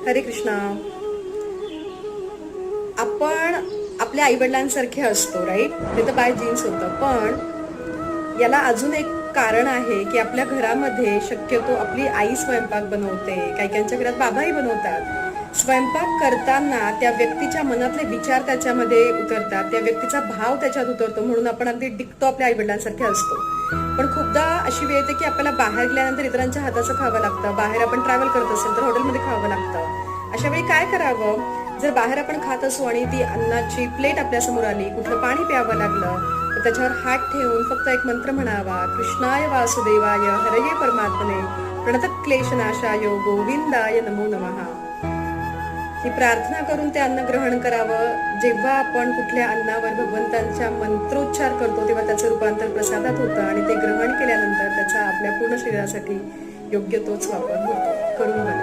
हरे कृष्णा. आपण आपल्या आईवडिलांसारखे असतो, राईट? ते तर बाय जीन्स होतं. पण याला अजून एक कारण आहे की आपल्या घरामध्ये शक्यतो आपली आई स्वयंपाक बनवते, काहीकांच्या घरात बाबाही बनवतात. स्वयंपाक करताना त्या व्यक्तीच्या मनातले विचार त्याच्यामध्ये उतरतात, त्या व्यक्तीचा भाव त्याच्यात उतरतो, म्हणून आपण अगदी डिक्टो आपल्या आईवडिलांसारखे असतो. पण खूपदा अशी वेळ येते की आपल्याला बाहेर गेल्यानंतर इतरांच्या हाताचं खावं लागतं, बाहेर आपण ट्रॅव्हल करत असेल तर हॉटेलमध्ये खावं लागतं. अशा वेळी काय करावं? जर बाहेर आपण खात असू आणि ती अन्नाची प्लेट आपल्या समोर आली, कुठलं पाणी प्यावं लागलं, तर त्याच्यावर हात ठेवून फक्त एक मंत्र म्हणावा, कृष्णाय वासुदेवाय हरये परमात्मने प्रणतक्लेशनाशाय गोविंदाय नमो नमः. ही प्रार्थना करून ते अन्न ग्रहण करावं. जेव्हा आपण कुठल्या अन्नावर भगवंतांच्या मंत्रोच्चार करतो तेव्हा त्याचं रूपांतर प्रसादात होतं आणि ते ग्रहण केल्यानंतर त्याचा आपल्या पूर्ण शरीरासाठी योग्य तोच वापर होतो. करून बघा.